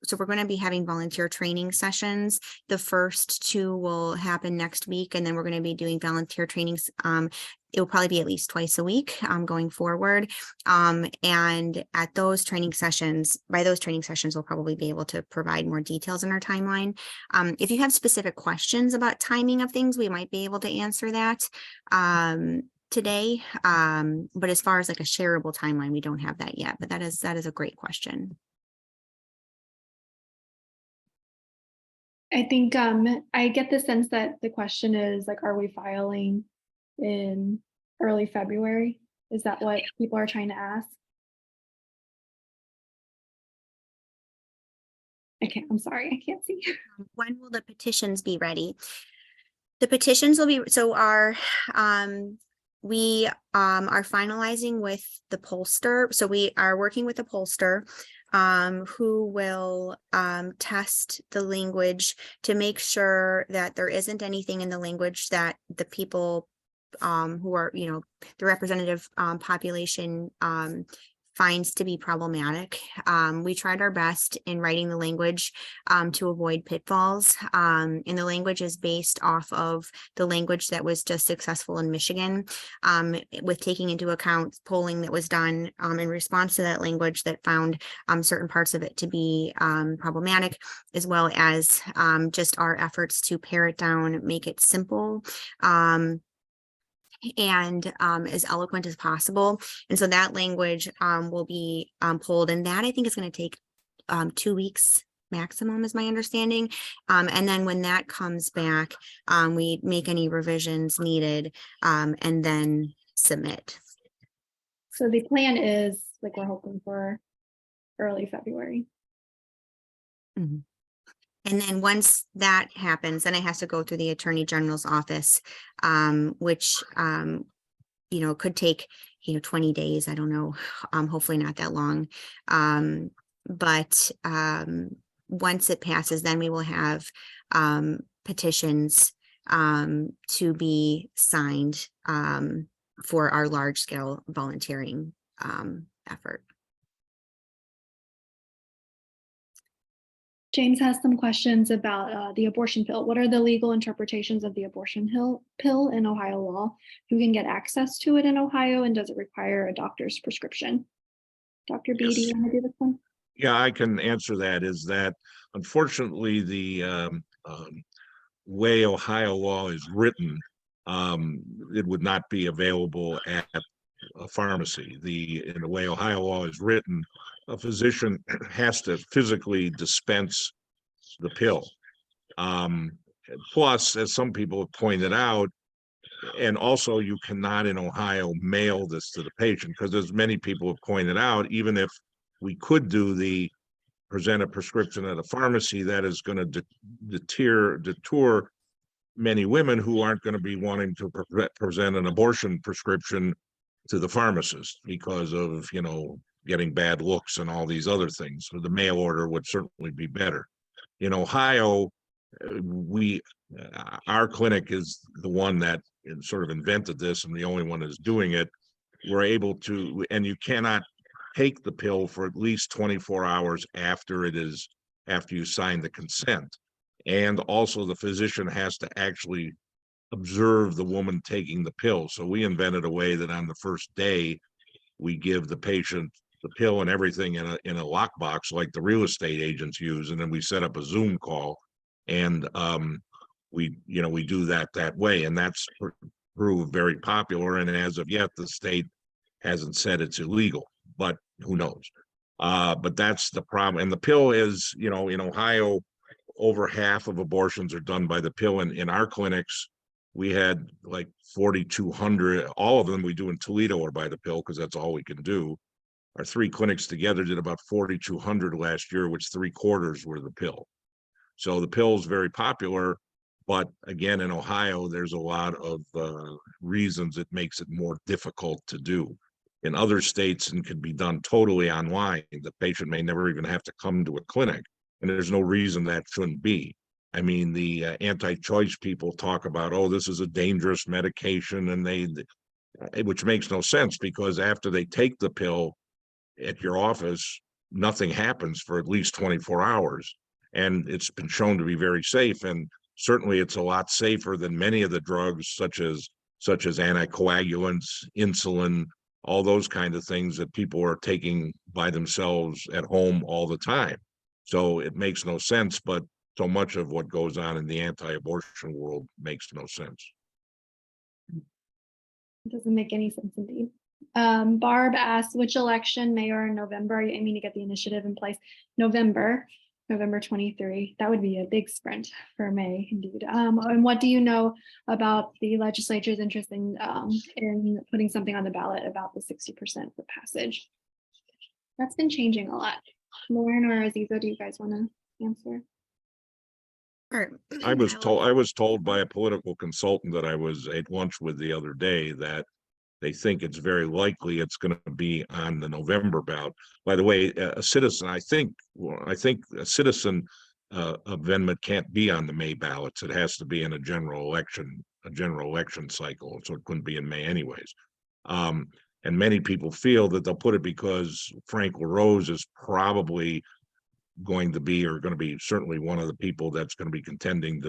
so we're going to be having volunteer training sessions. The first two will happen next week, and then we're going to be doing volunteer trainings. It will probably be at least twice a week going forward. And at those training sessions, by those training sessions, we'll probably be able to provide more details in our timeline. If you have specific questions about timing of things, we might be able to answer that today. But as far as like a shareable timeline, we don't have that yet, but that is a great question. I think I get the sense that the question is like, are we filing in early February? Is that what people are trying to ask? I'm sorry, I can't see. When will the petitions be ready? The petitions will be, so we are finalizing with the pollster. So we are working with the pollster who will test the language to make sure that there isn't anything in the language that the people who are, the representative population finds to be problematic. We tried our best in writing the language to avoid pitfalls. And the language is based off of the language that was just successful in Michigan, with taking into account polling that was done in response to that language that found certain parts of it to be problematic, as well as just our efforts to pare it down, make it simple, and as eloquent as possible. And so that language will be pulled, and that I think is going to take 2 weeks maximum is my understanding. And then when that comes back, we make any revisions needed and then submit. So the plan is like we're hoping for early February. Mm-hmm. And then once that happens, then it has to go through the Attorney General's office, which, could take, 20 days. I don't know, hopefully not that long. But once it passes, then we will have petitions to be signed for our large scale volunteering effort. James has some questions about the abortion pill. What are the legal interpretations of the abortion pill in Ohio law? Who can get access to it in Ohio, and does it require a doctor's prescription? Dr. B, do you want to do this one? Yeah, I can answer that. Is that unfortunately the way Ohio law is written, it would not be available at a pharmacy. In the way Ohio law is written, a physician has to physically dispense the pill. Plus, as some people have pointed out, and also you cannot in Ohio mail this to the patient, because as many people have pointed out, even if we could do present a prescription at a pharmacy, that is going to detour many women who aren't going to be wanting to present an abortion prescription to the pharmacist because of, getting bad looks and all these other things. So the mail order would certainly be better. In Ohio, our clinic is the one that sort of invented this and the only one that's doing it. We're able to, and you cannot take the pill for at least 24 hours after it is after you sign the consent. And also the physician has to actually observe the woman taking the pill. So we invented a way that on the first day, we give the patient the pill and everything in a lockbox like the real estate agents use, and then we set up a Zoom call, and we do that way, and that's proved very popular. And as of yet, the state hasn't said it's illegal, but who knows? But that's the problem. And the pill is, in Ohio, over half of abortions are done by the pill. And in our clinics, we had like 4,200. All of them we do in Toledo are by the pill because that's all we can do. Our 3 clinics together did about 4,200 last year, which 3/4 were the pill. So the pill is very popular. But again, in Ohio, there's a lot of reasons it makes it more difficult to do. In other states, and can be done totally online. The patient may never even have to come to a clinic, and there's no reason that shouldn't be. I mean, the anti-choice people talk about, oh, this is a dangerous medication, and which makes no sense, because after they take the pill at your office, nothing happens for at least 24 hours. And it's been shown to be very safe. And certainly it's a lot safer than many of the drugs, such as anticoagulants, insulin, all those kind of things that people are taking by themselves at home all the time. So it makes no sense, but so much of what goes on in the anti-abortion world makes no sense. It doesn't make any sense indeed. Barb asks, which election, mayor in November, are you aiming to get the initiative in place? November 23. That would be a big sprint for May, indeed. And what do you know about the legislature's interest in putting something on the ballot about the 60% for passage? That's been changing a lot. Lauren or Aziza, do you guys want to answer? Sure. I was told by a political consultant that I was at lunch with the other day that they think it's very likely it's going to be on the November ballot. By the way, a citizen, I think a citizen amendment can't be on the May ballots. It has to be in a general election cycle. So it couldn't be in May anyways. And many people feel that they'll put it because Frank LaRose is probably going to be certainly one of the people that's going to be contending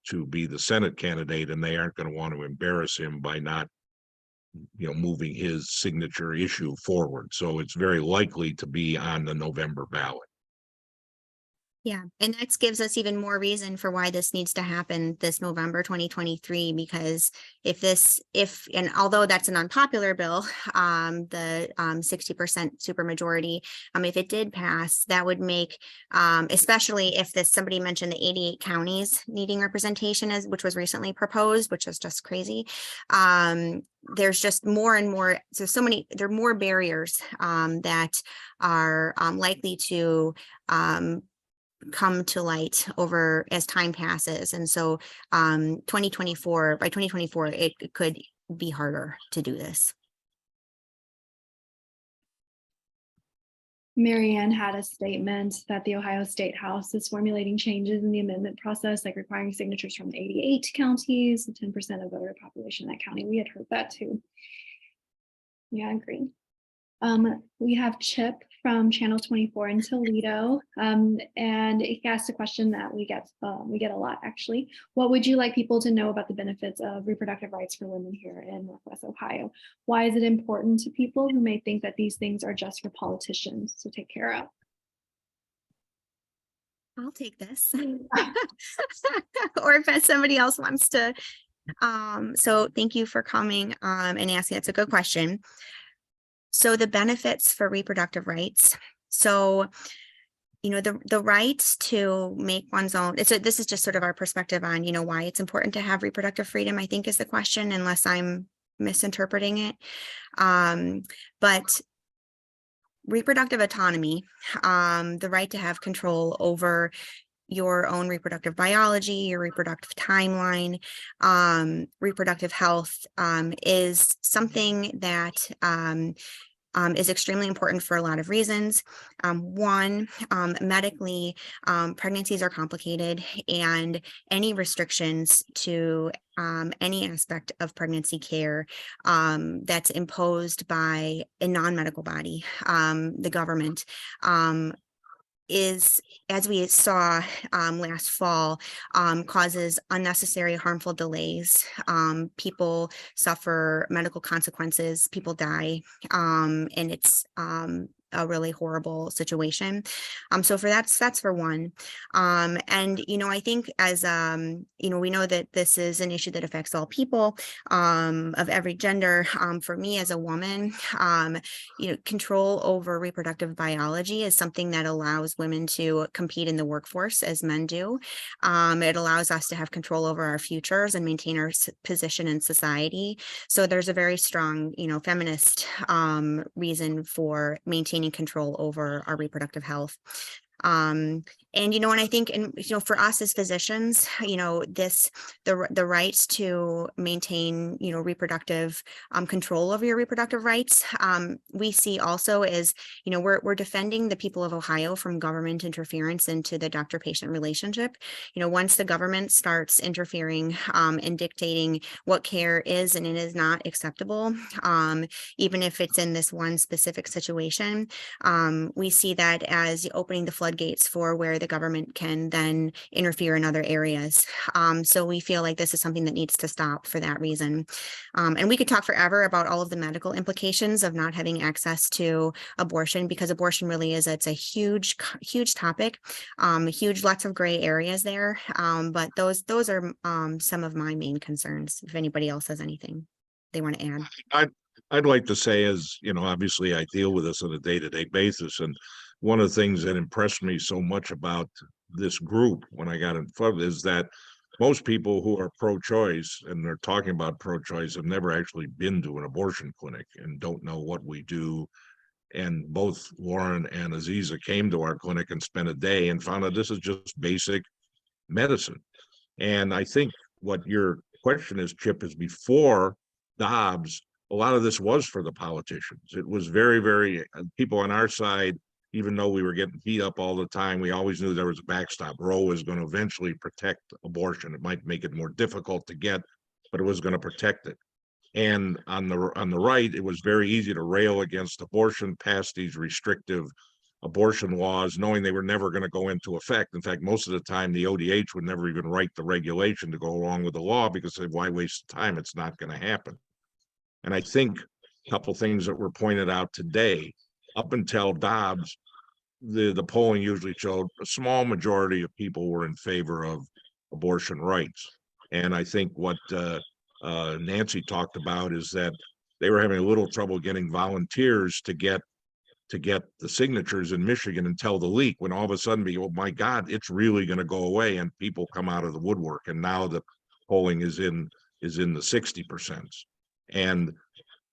to be the Senate candidate, and they aren't going to want to embarrass him by not moving his signature issue forward. So it's very likely to be on the November ballot. Yeah, and that gives us even more reason for why this needs to happen this November 2023, because and although that's an unpopular bill, the 60% supermajority, if it did pass, that would make, especially if somebody mentioned the 88 counties needing representation, which was recently proposed, which is just crazy. There's just more and more, there are more barriers that are likely to come to light over as time passes. And so by 2024, it could be harder to do this. Marianne had a statement that the Ohio State House is formulating changes in the amendment process, like requiring signatures from 88 counties, 10% of voter population in that county. We had heard that too. Yeah, I agree. We have Chip from Channel 24 in Toledo, and he asked a question that we get a lot actually. What would you like people to know about the benefits of reproductive rights for women here in Northwest Ohio? Why is it important to people who may think that these things are just for politicians to take care of? I'll take this. Or if somebody else wants to. So thank you for coming and asking. That's a good question. So the benefits for reproductive rights. So, the right to make one's own. This is just sort of our perspective on, why it's important to have reproductive freedom, I think is the question, unless I'm misinterpreting it. But reproductive autonomy, the right to have control over your own reproductive biology, your reproductive timeline, reproductive health is something that is extremely important for a lot of reasons. One, medically, pregnancies are complicated, and any restrictions to any aspect of pregnancy care that's imposed by a non-medical body, the government, is, as we saw last fall, causes unnecessary harmful delays. People suffer medical consequences, people die, and it's a really horrible situation. So that's for one. And, you know, I think as, you know, we know that this is an issue that affects all people of every gender. For me as a woman, you know, control over reproductive biology is something that allows women to compete in the workforce as men do. It allows us to have control over our futures and maintain our position in society. So there's a very strong, you know, feminist reason for maintaining control over our reproductive health. And, you know, and I think, and, you know, for us as physicians, you know, the rights to maintain, you know, reproductive control over your reproductive rights, we see also as, you know, we're defending the people of Ohio from government interference into the doctor-patient relationship. You know, once the government starts interfering and dictating what care is and it is not acceptable, even if it's in this one specific situation, we see that as opening the floodgates for where the government can then interfere in other areas. So we feel like this is something that needs to stop for that reason. And we could talk forever about all of the medical implications of not having access to abortion, because abortion really is, it's a huge topic, lots of gray areas there. But those are some of my main concerns. If anybody else has anything they want to add. I'd like to say, as you know, obviously I deal with this on a day-to-day basis, and one of the things that impressed me so much about this group when I got in front is that most people who are pro-choice and they're talking about pro-choice have never actually been to an abortion clinic and don't know what we do. And both Lauren and Aziza came to our clinic and spent a day and found out this is just basic medicine. And I think what your question is, Chip, is before Dobbs, a lot of this was for the politicians. It was very, people on our side, even though we were getting beat up all the time, we always knew there was a backstop. Roe was going to eventually protect abortion. It might make it more difficult to get, but it was going to protect it. And on the right, it was very easy to rail against abortion, pass these restrictive abortion laws, knowing they were never going to go into effect. In fact, most of the time, the ODH would never even write the regulation to go along with the law because they why waste time? It's not going to happen. And I think a couple things that were pointed out today, up until Dobbs, the polling usually showed a small majority of people were in favor of abortion rights. And I think what Nancy talked about is that they were having a little trouble getting volunteers to get the signatures in Michigan until the leak, when all of a sudden oh my God, it's really going to go away, and people come out of the woodwork. And now the polling is in the 60%. And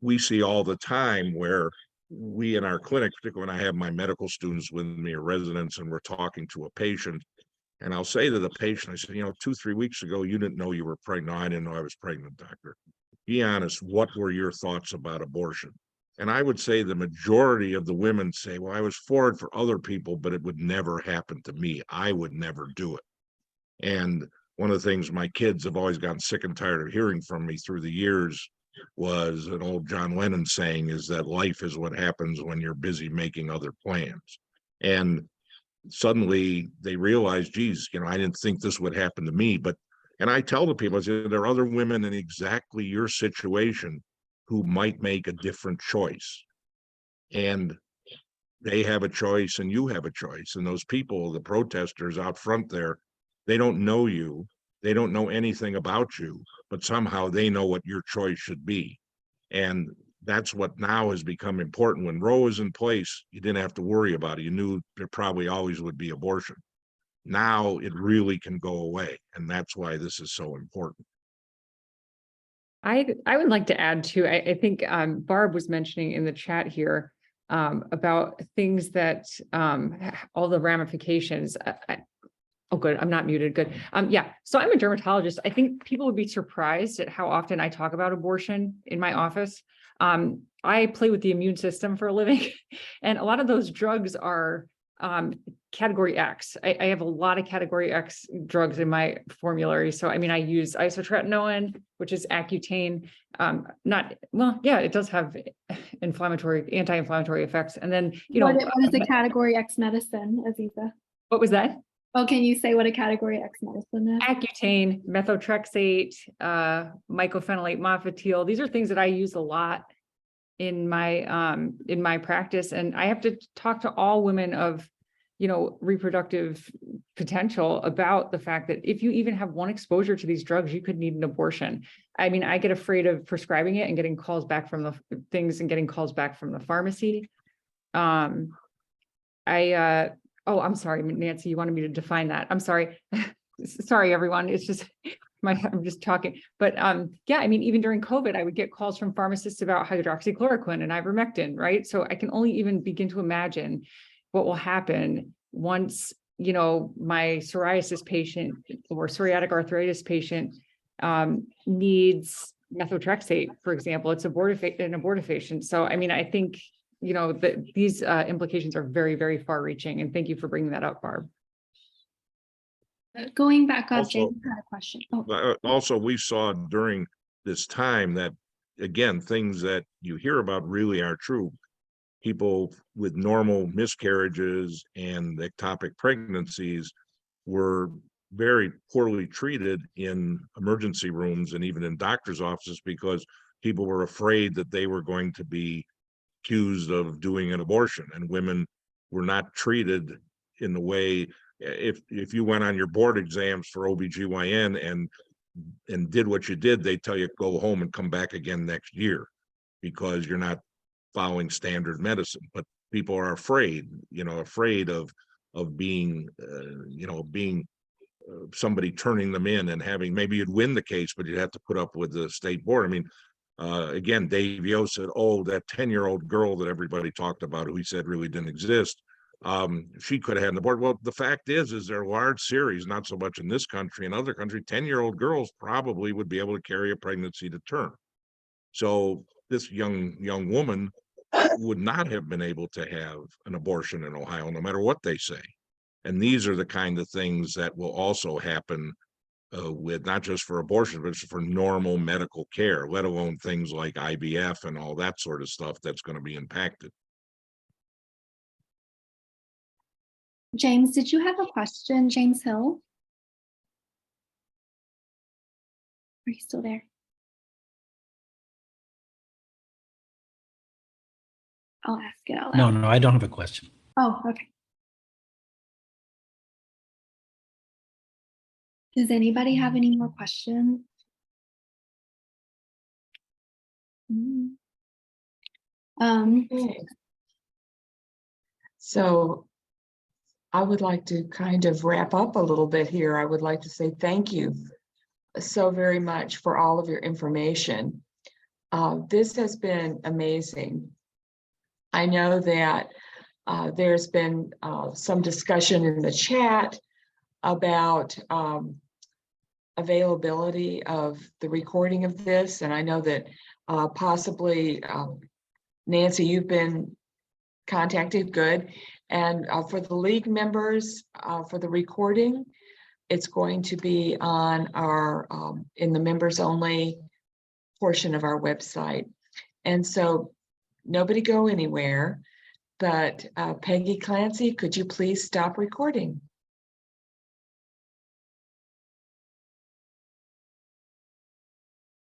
we see all the time where we in our clinic, particularly when I have my medical students with me or residents and we're talking to a patient, and I'll say to the patient, I said, you know, 2-3 weeks ago, you didn't know you were pregnant. No, I didn't know I was pregnant, doctor. Be honest, what were your thoughts about abortion? And I would say the majority of the women say, well, I was for it for other people, but it would never happen to me. I would never do it. And one of the things my kids have always gotten sick and tired of hearing from me through the years was an old John Lennon saying, is that life is what happens when you're busy making other plans. And suddenly they realize, geez, you know, I didn't think this would happen to me. And I tell the people, I say, there are other women in exactly your situation who might make a different choice. And they have a choice and you have a choice. And those people, the protesters out front there, they don't know you. They don't know anything about you, but somehow they know what your choice should be. And that's what now has become important. When Roe was in place, you didn't have to worry about it. You knew there probably always would be abortion. Now it really can go away. And that's why this is so important. I would like to add too, I think Barb was mentioning in the chat here about things that all the ramifications. Oh, good. I'm not muted. Good. Yeah. So I'm a dermatologist. I think people would be surprised at how often I talk about abortion in my office. I play with the immune system for a living, and a lot of those drugs are category X. I have a lot of category X drugs in my formulary. So, I mean, I use isotretinoin, which is Accutane. It does have anti-inflammatory effects. And then, What is a category X medicine, Aziza? what was that? Oh, can you say what a category X medicine is? Accutane, methotrexate, mycophenolate mofetil. These are things that I use a lot in my practice. And I have to talk to all women of, reproductive potential about the fact that if you even have one exposure to these drugs, you could need an abortion. I mean, I get afraid of prescribing it and getting calls back from the pharmacy. I'm sorry, Nancy, you wanted me to define that. I'm sorry. Sorry, everyone. It's just I'm just talking. But I mean, even during COVID, I would get calls from pharmacists about hydroxychloroquine and ivermectin, right? So I can only even begin to imagine what will happen once, my psoriasis patient or psoriatic arthritis patient needs methotrexate, for example. It's an abortifacient. So, I mean, I think, that these implications are very, very far reaching. And thank you for bringing that up, Barb. Going back up, Also- James had a question. Oh. Also, we saw during this time that, again, things that you hear about really are true. People with normal miscarriages and ectopic pregnancies were very poorly treated in emergency rooms and even in doctors' offices because people were afraid that they were going to be accused of doing an abortion, and women were not treated in the way. If you went on your board exams for OBGYN and did what you did, they tell you go home and come back again next year because you're not following standard medicine. But people are afraid of being somebody turning them in and having, maybe you'd win the case, but you'd have to put up with the state board. I mean, again, Dave Yo said, oh, that 10-year-old girl that everybody talked about, who he said really didn't exist, she could have had an abortion. Well, the fact is there are large series, not so much in this country, in other countries, 10-year-old girls probably would be able to carry a pregnancy to term. So this young woman would not have been able to have an abortion in Ohio, no matter what they say. And these are the kind of things that will also happen with not just for abortion, but for normal medical care, let alone things like IVF and all that sort of stuff that's going to be impacted. James, did you have a question? James Hill? Are you still there? I'll ask it out loud. No, I don't have a question. Oh, okay. Does anybody have any more questions? Okay. So I would like to kind of wrap up a little bit here. I would like to say thank you so very much for all of your information. This has been amazing. I know that there's been some discussion in the chat about availability of the recording of this. And I know that possibly, Nancy, you've been contacted, good. And for the league members, for the recording, it's going to be on our, in the members only portion of our website. And so nobody go anywhere, but Peggy Clancy, could you please stop recording?